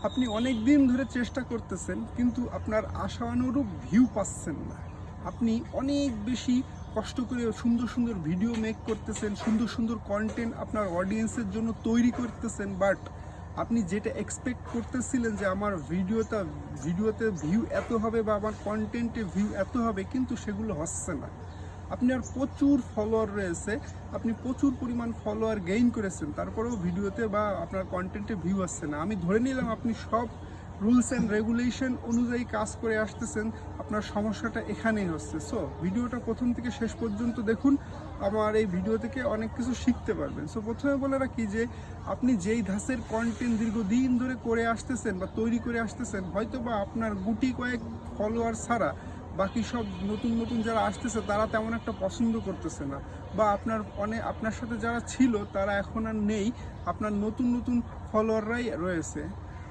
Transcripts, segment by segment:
আপনি অনেক দিন ধরে চেষ্টা করতেছেন কিন্তু আপনার আশানুরূপ ভিউ পাচ্ছেন না। আপনি অনেক বেশি কষ্ট করে সুন্দর সুন্দর ভিডিও মেক করতেছেন, সুন্দর সুন্দর কন্টেন্ট আপনার অডিয়েন্সের জন্য তৈরি করতেছেন, বাট আপনি যেটা এক্সপেক্ট করতেছিলেন যে আমার ভিডিওতে ভিউ এত হবে বা আমার কন্টেন্টে ভিউ এত হবে, কিন্তু সেগুলো হচ্ছে না। আপনার প্রচুর ফলোয়ার রয়েছে, আপনি প্রচুর পরিমাণ ফলোয়ার গেইন করেছেন, তারপরেও ভিডিওতে বা আপনার কন্টেন্টে ভিউ আসছে না। আমি ধরে নিলাম আপনি সব রুলস অ্যান্ড রেগুলেশন অনুযায়ী কাজ করে আসতেছেন, আপনার সমস্যাটা এখানেই হচ্ছে। সো ভিডিওটা প্রথম থেকে শেষ পর্যন্ত দেখুন, আমার এই ভিডিও থেকে অনেক কিছু শিখতে পারবেন। সো প্রথমে বলে রাখি যে আপনি যেই ধাঁচের কন্টেন্ট দীর্ঘদিন ধরে করে আসতেছেন বা তৈরি করে আসতেছেন, হয়তো বা আপনার গুটি কয়েক ফলোয়ার ছাড়া বাকি সব নতুন নতুন যারা আসতেছে তারা তেমন একটা পছন্দ করতেছে না, বা আপনার সাথে যারা ছিল তারা এখন আর নেই, আপনার নতুন নতুন ফলোয়াররাই রয়েছে।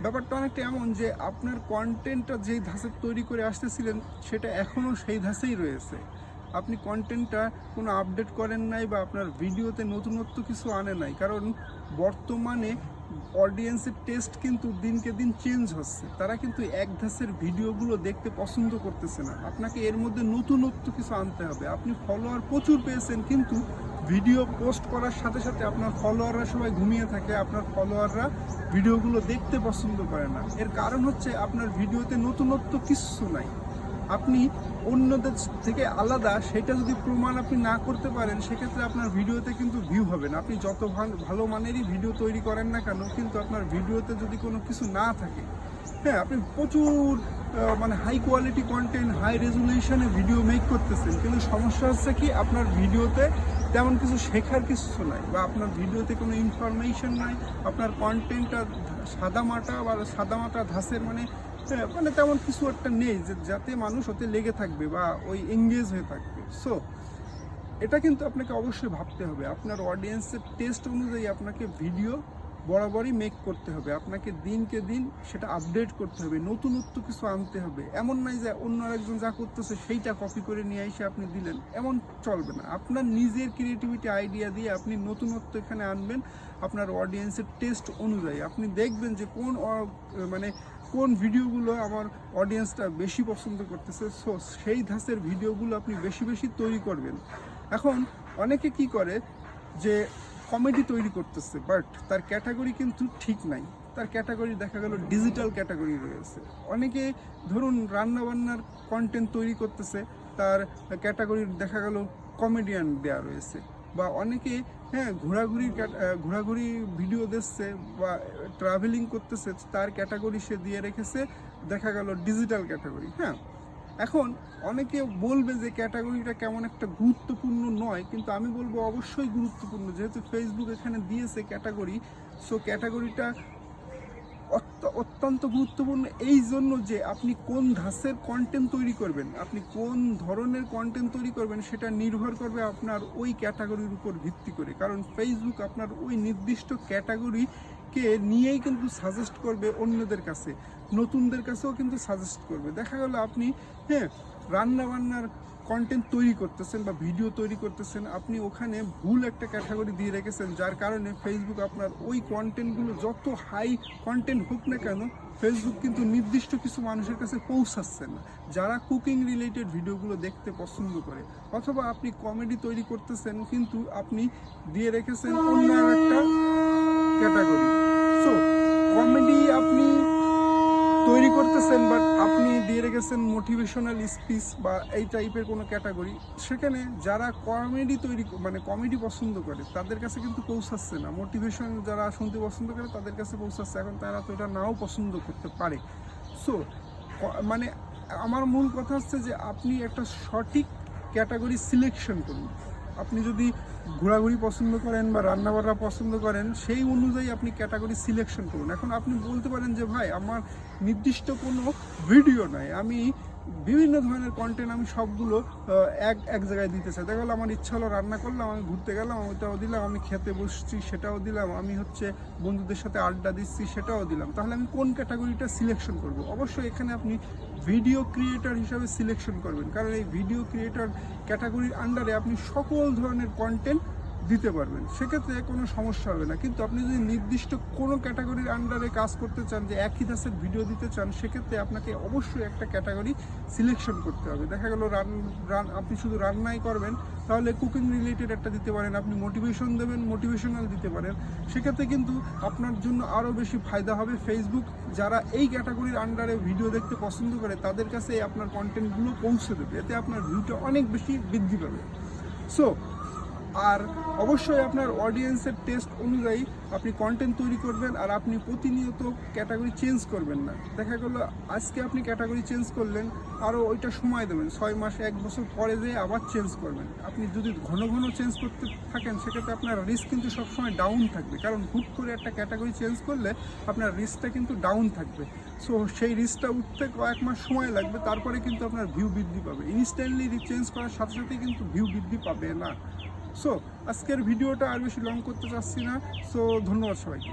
ব্যাপারটা অনেকটা এমন যে আপনার কন্টেন্টটা যেই ধাঁচে তৈরি করে আসতেছিলেন সেটা এখনও সেই ধাঁচেই রয়েছে। আপনি কন্টেন্টটা কোনো আপডেট করেন নাই বা আপনার ভিডিওতে নতুনত্ব কিছু আনে নাই, কারণ বর্তমানে অডিয়েন্সের টেস্ট কিন্তু দিনকে দিন চেঞ্জ হচ্ছে। তারা কিন্তু এক ধাঁচের ভিডিওগুলো দেখতে পছন্দ করতেছে না, আপনাকে এর মধ্যে নতুনত্ব কিছু আনতে হবে। আপনি ফলোয়ার প্রচুর পেয়েছেন, কিন্তু ভিডিও পোস্ট করার সাথে সাথে আপনার ফলোয়াররা সবাই ঘুমিয়ে থাকে, আপনার ফলোয়াররা ভিডিওগুলো দেখতে পছন্দ করে না। এর কারণ হচ্ছে আপনার ভিডিওতে নতুনত্ব কিছু নাই। আপনি অন্যদের থেকে আলাদা সেটা যদি প্রমাণ আপনি না করতে পারেন, সেক্ষেত্রে আপনার ভিডিওতে কিন্তু ভিউ হবে না। আপনি যত ভালো মানেরই ভিডিও তৈরি করেন না কেন, কিন্তু আপনার ভিডিওতে যদি কোনো কিছু না থাকে, হ্যাঁ, আপনি প্রচুর হাই কোয়ালিটি কন্টেন্ট, হাই রেজুলেশনে ভিডিও মেক করতেছেন, কিন্তু সমস্যা হচ্ছে কি আপনার ভিডিওতে তেমন কিছু শেখার কিছু নাই, বা আপনার ভিডিওতে কোনো ইনফরমেশন নাই। আপনার কন্টেন্টটা সাদামাটা ধাঁচের, তেমন কিছু একটা নেই যাতে মানুষ ওতে লেগে থাকবে বা ওই এঙ্গেজ হয়ে থাকবে। সো এটা কিন্তু আপনাকে অবশ্যই ভাবতে হবে, আপনার অডিয়েন্সের টেস্ট অনুযায়ী আপনাকে ভিডিও বরাবরই মেক করতে হবে। আপনাকে দিনকে দিন সেটা আপডেট করতে হবে, নতুনত্ব কিছু আনতে হবে। এমন নয় যে অন্য আরেকজন যা করতেছে সেইটা কপি করে নিয়ে এসে আপনি দিলেন, এমন চলবে না। আপনার নিজের ক্রিয়েটিভিটি আইডিয়া দিয়ে আপনি নতুনত্ব এখানে আনবেন আপনার অডিয়েন্সের টেস্ট অনুযায়ী। আপনি দেখবেন যে কোন ভিডিওগুলো আমার অডিয়েন্সটা বেশি পছন্দ করতেছে, সো সেই ধাঁচের ভিডিওগুলো আপনি বেশি বেশি তৈরি করবেন। এখন অনেকে কি করে যে কমেডি তৈরি করতেছে, বাট তার ক্যাটাগরি কিন্তু ঠিক নাই। তার ক্যাটাগরি দেখা গেল ডিজিটাল ক্যাটাগরি রয়েছে। অনেকে ধরুন রান্নাবান্নার কন্টেন্ট তৈরি করতেছে, তার ক্যাটাগরি দেখা গেল কমেডিয়ান দেওয়া রয়েছে। বা অনেকে ঘোরাঘুরি ভিডিও দেখছে বা ট্রাভেলিং করতেছে, তার ক্যাটাগরি সে দিয়ে রেখেছে দেখা গেল ডিজিটাল ক্যাটাগরি। হ্যাঁ, এখন অনেকে বলবে যে ক্যাটাগরিটা কেমন একটা গুরুত্বপূর্ণ নয়, কিন্তু আমি বলবো অবশ্যই গুরুত্বপূর্ণ, যেহেতু ফেসবুক এখানে দিয়েছে ক্যাটাগরি। সো ক্যাটাগরিটা অত্যন্ত গুরুত্বপূর্ণ এই জন্য যে আপনি কোন ধাঁচের কন্টেন্ট তৈরি করবেন, আপনি কোন ধরনের কন্টেন্ট তৈরি করবেন, সেটা নির্ভর করবে আপনার ওই ক্যাটাগরির উপর ভিত্তি করে। কারণ ফেসবুক আপনার ওই নির্দিষ্ট ক্যাটাগরিকে নিয়েই কিন্তু সাজেস্ট করবে অন্যদের কাছে, নতুনদের কাছেও কিন্তু সাজেস্ট করবে। দেখা গেল আপনি রান্নাবান্নার কন্টেন্ট তৈরি করতেছেন বা ভিডিও তৈরি করতেছেন, আপনি ওখানে ভুল একটা ক্যাটাগরি দিয়ে রেখেছেন, যার কারণে ফেসবুক আপনার ওই কন্টেন্টগুলো যত হাই কন্টেন্ট হোক না কেন, ফেসবুক কিন্তু নির্দিষ্ট কিছু মানুষের কাছে পৌঁছাচ্ছে না যারা কুকিং রিলেটেড ভিডিওগুলো দেখতে পছন্দ করে। অথবা আপনি কমেডি তৈরি করতেছেন, কিন্তু আপনি দিয়ে রেখেছেন অন্য একটা ক্যাটাগরি। সো কমেডি আপনি তৈরি করতেছেন, বাট আপনি দিয়ে রেখেছেন মোটিভেশনাল স্পিচ বা এই টাইপের কোনো ক্যাটাগরি, সেখানে যারা কমেডি পছন্দ করে তাদের কাছে কিন্তু পৌঁছাচ্ছে না। মোটিভেশন যারা শুনতে পছন্দ করে তাদের কাছে পৌঁছাচ্ছে। এখন তারা তো এটা নাও পছন্দ করতে পারে। সো আমার মূল কথা হচ্ছে যে আপনি একটা সঠিক ক্যাটাগরি সিলেকশন করুন। আপনি যদি ঘোরাঘুরি পছন্দ করেন বা রান্নাবান্না পছন্দ করেন, সেই অনুযায়ী আপনি ক্যাটাগরি সিলেকশন করুন। এখন আপনি বলতে পারেন যে ভাই আমার নির্দিষ্ট কোনো ভিডিও নাই, আমি বিভিন্ন ধরনের কন্টেন্ট আমি সবগুলো এক জায়গায় দিতে চাই। দেখা গেলো আমার ইচ্ছা হলো রান্না করলাম, আমি ঘুরতে গেলাম ওইটাও দিলাম, আমি খেতে বসছি সেটাও দিলাম, আমি বন্ধুদের সাথে আড্ডা দিচ্ছি সেটাও দিলাম। তাহলে আমি কোন ক্যাটাগরিটা সিলেকশন করব? অবশ্যই এখানে আপনি ভিডিও ক্রিয়েটর হিসাবে সিলেকশন করবেন, কারণ এই ভিডিও ক্রিয়েটর ক্যাটাগরির আন্ডারে আপনি সকল ধরনের কন্টেন্ট দিতে পারবেন, সেক্ষেত্রে কোনো সমস্যা হবে না। কিন্তু আপনি যদি নির্দিষ্ট কোনো ক্যাটাগরির আন্ডারে কাজ করতে চান, যে একই ধাঁচের ভিডিও দিতে চান, সেক্ষেত্রে আপনাকে অবশ্যই একটা ক্যাটাগরি সিলেকশন করতে হবে। দেখা গেল আপনি শুধু রান্নাই করবেন, তাহলে কুকিং রিলেটেড একটা দিতে পারেন। আপনি মোটিভেশন দেবেন, মোটিভেশনাল দিতে পারেন। সেক্ষেত্রে কিন্তু আপনার জন্য আরও বেশি ফায়দা হবে। ফেসবুক যারা এই ক্যাটাগরির আন্ডারে ভিডিও দেখতে পছন্দ করে, তাদের কাছে আপনার কন্টেন্টগুলো পৌঁছে দেবে, এতে আপনার ভিউটা অনেক বেশি বৃদ্ধি পাবে। সো আর অবশ্যই আপনার অডিয়েন্সের টেস্ট অনুযায়ী আপনি কন্টেন্ট তৈরি করবেন, আর আপনি প্রতিনিয়ত ক্যাটাগরি চেঞ্জ করবেন না। দেখা গেলো আজকে আপনি ক্যাটাগরি চেঞ্জ করলেন, আরও ওইটা সময় দেবেন, 6 মাস 1 বছর পরে যেয়ে আবার চেঞ্জ করবেন। আপনি যদি ঘন ঘন চেঞ্জ করতে থাকেন, সেক্ষেত্রে আপনার রিস্ক কিন্তু সবসময় ডাউন থাকবে, কারণ হুট করে একটা ক্যাটাগরি চেঞ্জ করলে আপনার রিস্কটা কিন্তু ডাউন থাকবে। সো সেই রিস্কটা উঠতে কয়েক মাস সময় লাগবে, তারপরে কিন্তু আপনার ভিউ বৃদ্ধি পাবে। ইনস্ট্যান্টলি চেঞ্জ করার সাথে সাথেই কিন্তু ভিউ বৃদ্ধি পাবে না। সো আজকের ভিডিওটা আর বেশি লং করতে চাচ্ছি না। সো ধন্যবাদ সবাইকে।